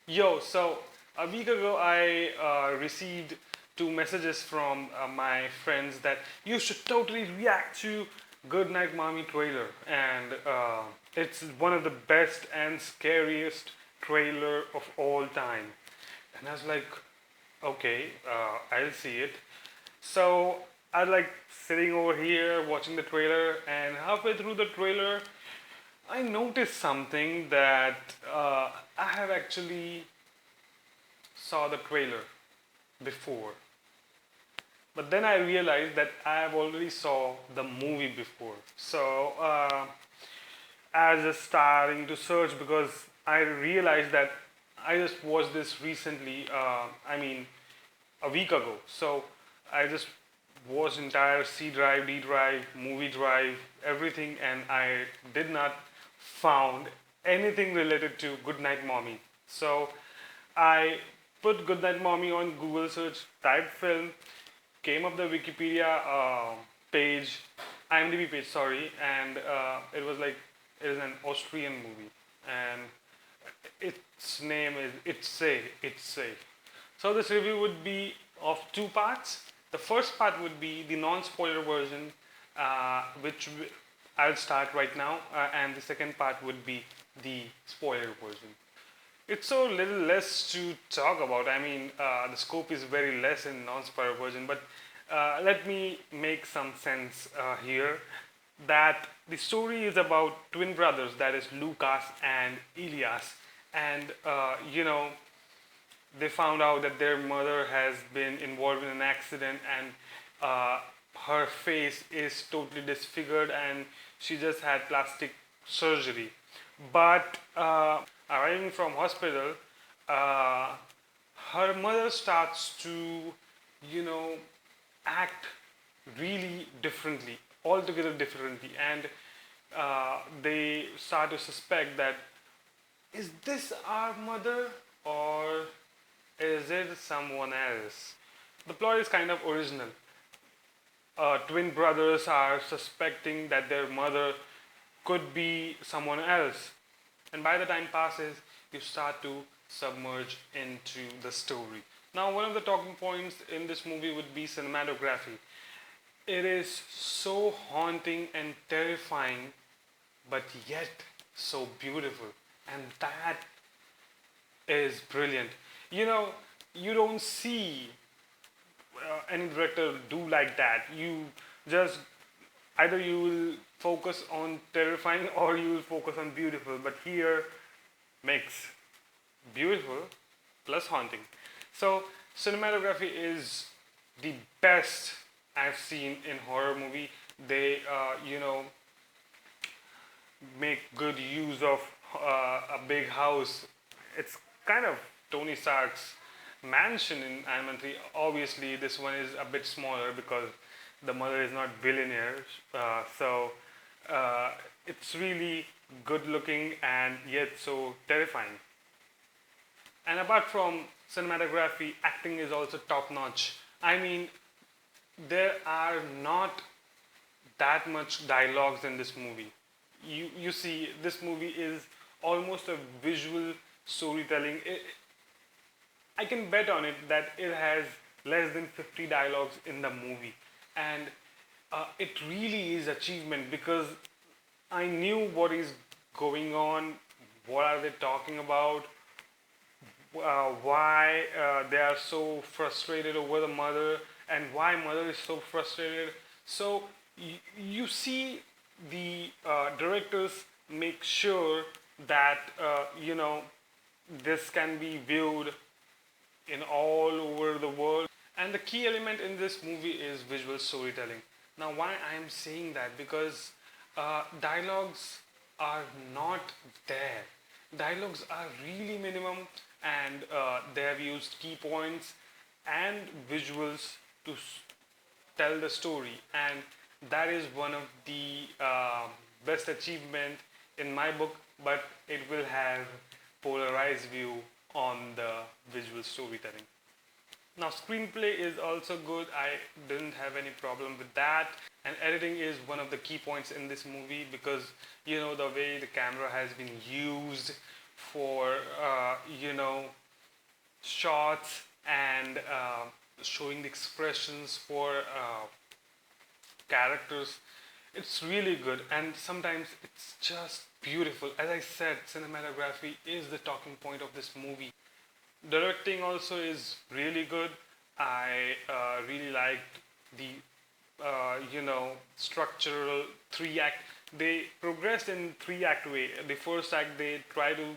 Yo, so a week ago I received two messages from my friends that you should totally react to Goodnight Mommy trailer, and it's one of the best and scariest trailer of all time. And I was like, okay, I'll see it. So I was like sitting over here watching the trailer, and halfway through the trailer, I noticed something that I have actually saw the trailer before, but then I realized that I have already saw the movie before. So I was just starting to search because I realized that I just watched this recently. A week ago. So I just watched entire C drive, D drive, movie drive, everything, and I did not found anything related to Goodnight Mommy. So I put Goodnight Mommy on Google search, typed film, came up the Wikipedia page, IMDb page, sorry, and it was like it is an Austrian movie, and its name is It's Say. So this review would be of two parts. The first part would be the non-spoiler version, which I'll start right now, and the second part would be the spoiler version. It's so little less to talk about. The scope is very less in non-spoiler version, but let me make some sense here. That the story is about twin brothers, that is Lucas and Elias, and they found out that their mother has been involved in an accident, and uh, her face is totally disfigured, and she just had plastic surgery. But arriving from hospital, uh, her mother starts to, you know, act really differently, altogether differently, and they start to suspect that is this our mother or is it someone else? The plot is kind of original. Twin brothers are suspecting that their mother could be someone else. And by the time passes, you start to submerge into the story. Now, one of the talking points in this movie would be cinematography. It is so haunting and terrifying, but yet so beautiful. And that is brilliant. You know, you don't see any director do like that. You just either you will focus on terrifying or you will focus on beautiful. But here, mix beautiful plus haunting. So cinematography is the best I've seen in horror movie. They make good use of a big house. It's kind of Tony Stark's mansion in Iron Man 3. Obviously, this one is a bit smaller because the mother is not billionaire. So it's really good looking and yet so terrifying. And apart from cinematography, acting is also top notch. I mean, there are not that much dialogues in this movie. You see, this movie is almost a visual storytelling. I can bet on it that it has less than 50 dialogues in the movie, and it really is achievement because I knew what is going on, what are they talking about, why they are so frustrated over the mother, and why mother is so frustrated. So you see the directors make sure that this can be viewed in all over the world. And the key element in this movie is visual storytelling. Now, why I am saying that? Because dialogues are not there. Dialogues are really minimum, and they have used key points and visuals to tell the story, and that is one of the best achievement in my book. But it will have polarized view on the visual storytelling. Now, screenplay is also good. I didn't have any problem with that. And editing is one of the key points in this movie because the way the camera has been used for shots and showing the expressions for characters. It's really good, and sometimes it's just beautiful. As I said, cinematography is the talking point of this movie. Directing also is really good. I really liked the structural three act. They progressed in three act way. The first act they try to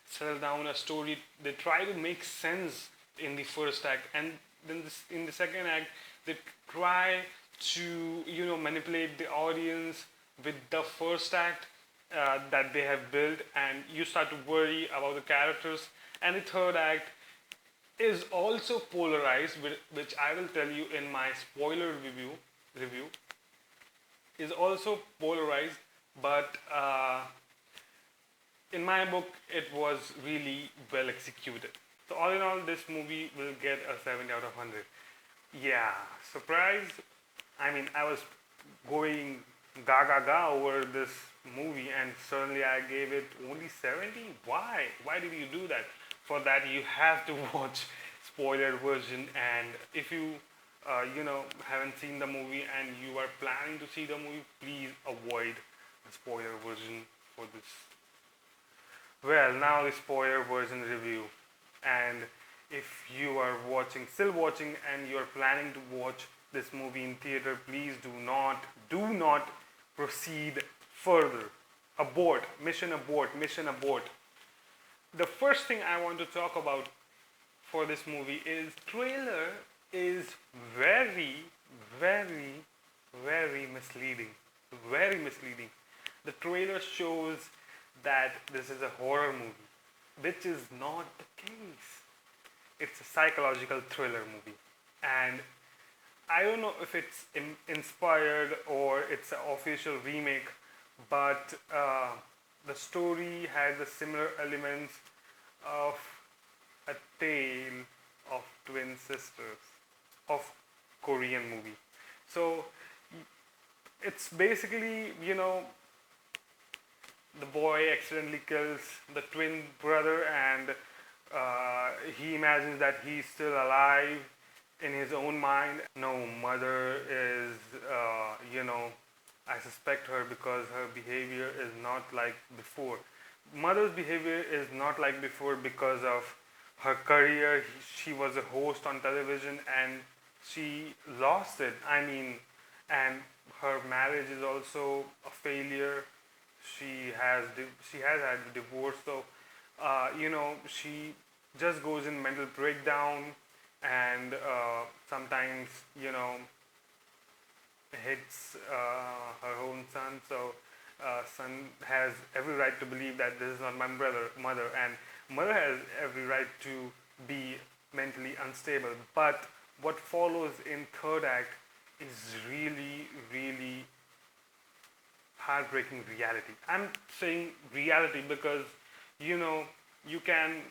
settle down a story. They try to make sense in the first act, and then in the second act they try to manipulate the audience with the first act that they have built, and you start to worry about the characters. And the third act is also polarized, which I will tell you in my spoiler review is also polarized, but in my book it was really well executed. So all in all, this movie will get a 70 out of 100. Yeah, surprise. I mean, I was going gaga ga over this movie, and suddenly I gave it only 70. Why did you do that? For that you have to watch spoiler version, and if you haven't seen the movie and you are planning to see the movie, please avoid the spoiler version for this. Well, now the spoiler version review. And if you are still watching, and you are planning to watch this movie in theater, please do not proceed further. Abort, mission abort, mission abort. The first thing I want to talk about for this movie is trailer is very, very, very misleading. Very misleading. The trailer shows that this is a horror movie, which is not the case. It's a psychological thriller movie. And I don't know if it's inspired or it's an official remake, but the story has the similar elements of a tale of twin sisters of Korean movie. So it's basically, the boy accidentally kills the twin brother, and he imagines that he's still alive in his own mind. No, mother is, I suspect her because her behavior is not like before. Mother's behavior is not like before because of her career. She was a host on television and she lost it. I mean, and her marriage is also a failure. She has had a divorce, so she just goes in mental breakdown, and sometimes hits her own son. So son has every right to believe that this is not my mother, and mother has every right to be mentally unstable. But what follows in third act is really, really heartbreaking reality. I'm saying reality because you can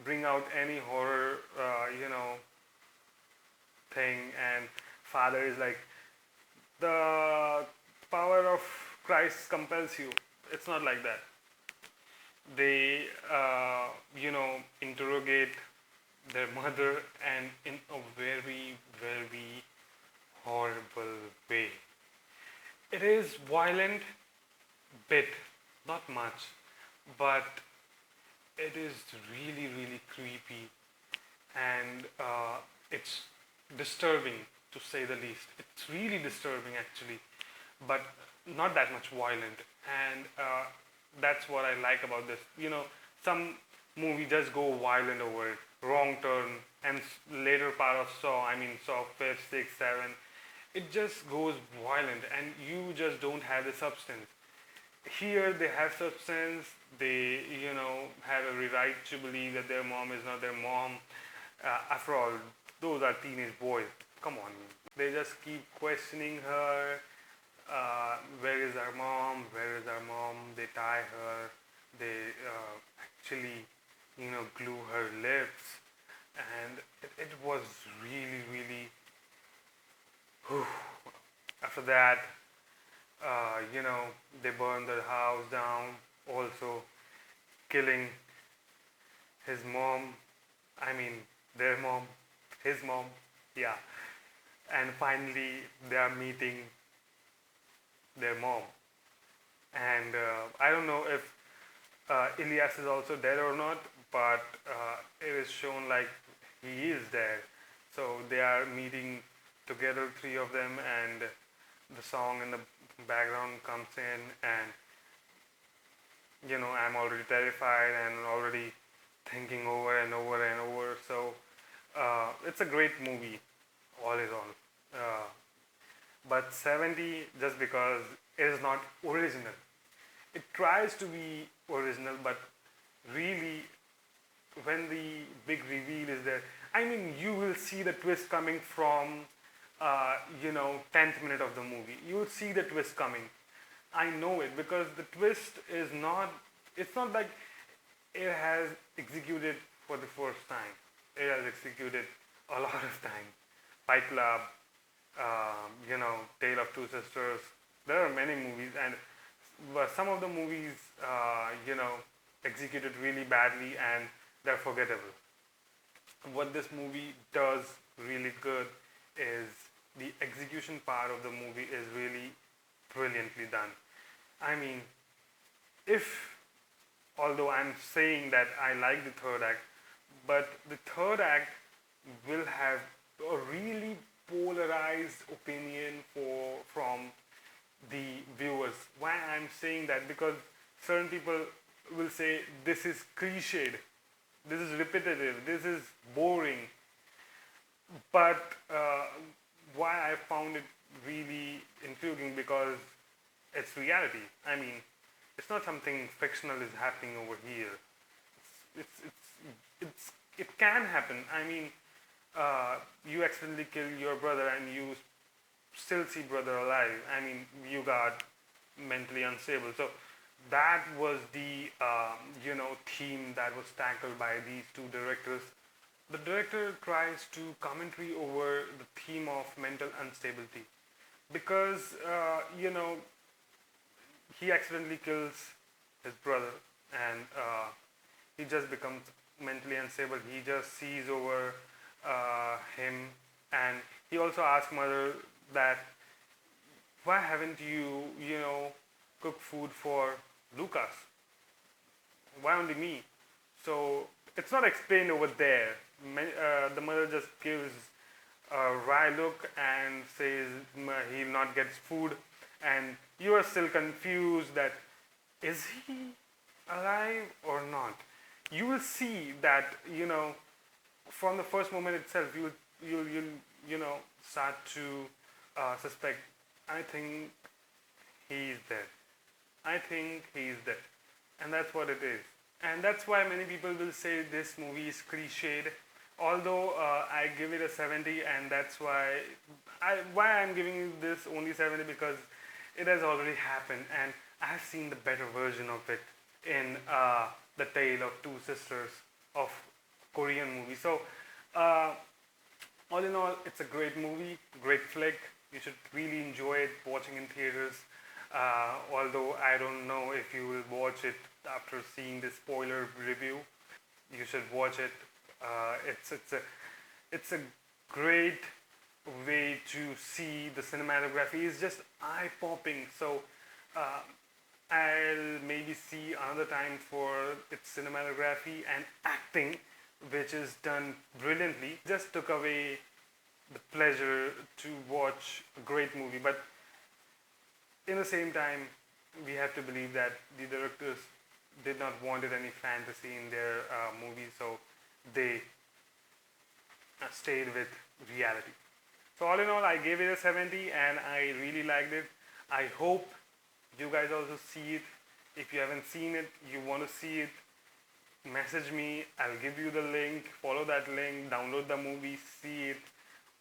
bring out any horror thing, and father is like, the power of Christ compels you. It's not like that. They interrogate their mother, and in a very, very horrible way. It is violent, bit, not much, but it is really, really creepy, and it's disturbing, to say the least. It's really disturbing actually, but not that much violent, and that's what I like about this. Some movie just go violent over it. Wrong Turn and later part of Saw, I mean Saw 5, 6, 7, it just goes violent, and you just don't have the substance. Here they have substance. They have every right to believe that their mom is not their mom. After all, those are teenage boys. Come on. They just keep questioning her. Where is our mom? Where is our mom? They tie her. They actually glue her lips, and it was really, really. Whew. After that, they burn the house down. also killing his mom, I mean their mom, his mom, yeah. And finally they are meeting their mom. And I don't know if Ilyas is also dead or not, but it is shown like he is dead. So they are meeting together, three of them, and the song in the background comes in, and I'm already terrified and already thinking over and over and over. So it's a great movie, all is all. But 70, just because it is not original. It tries to be original, but really, when the big reveal is there, I mean, you will see the twist coming from, 10th minute of the movie. You will see the twist coming. I know it because the twist is not, it's not like it has executed for the first time. It has executed a lot of time. Fight Club, Tale of Two Sisters. There are many movies, and but some of the movies, executed really badly and they're forgettable. What this movie does really good is the execution part of the movie is really brilliantly done. I mean, if although I'm saying that I like the third act, but the third act will have a really polarized opinion from the viewers. Why I'm saying that? Because certain people will say this is cliched, this is repetitive, this is boring. But why I found it really intriguing, because it's reality. I mean, it's not something fictional is happening over here. It can happen. I mean, you accidentally kill your brother and you still see brother alive. I mean, you got mentally unstable. So that was the theme that was tackled by these two directors. The director tries to commentary over the theme of mental instability because he accidentally kills his brother, and he just becomes mentally unstable. He just sees over him, and he also asks mother that why haven't you cooked food for Lucas? Why only me? So it's not explained over there. The mother just gives a wry look and says he'll not get food, and you are still confused that is he alive or not. You will see that from the first moment itself you'll start to suspect. I think he's dead. I think he's dead, and that's what it is. And that's why many people will say this movie is cliched. Although I give it a 70, and that's why I'm giving it this only 70, because it has already happened, and I have seen the better version of it in the Tale of Two Sisters of Korean movie. So all in all, it's a great movie, great flick. You should really enjoy it watching in theaters. Although I don't know if you will watch it after seeing the spoiler review. You should watch it. It's a great way to see the cinematography. It's just eye popping. So I'll maybe see another time for its cinematography and acting, which is done brilliantly. Just took away the pleasure to watch a great movie. But in the same time, we have to believe that the directors did not wanted any fantasy in their movie, so they stayed with reality. So all in all, I gave it a 70 and I really liked it. I hope you guys also see it. If you haven't seen it, you want to see it, message me. I'll give you the link. Follow that link, download the movie, see it.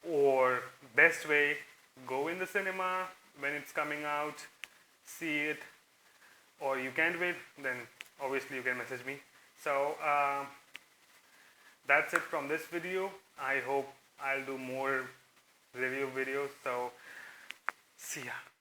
Or best way, go in the cinema when it's coming out, see it. Or you can't wait, then obviously you can message me. So that's it from this video. I hope I'll do more review videos. So see ya.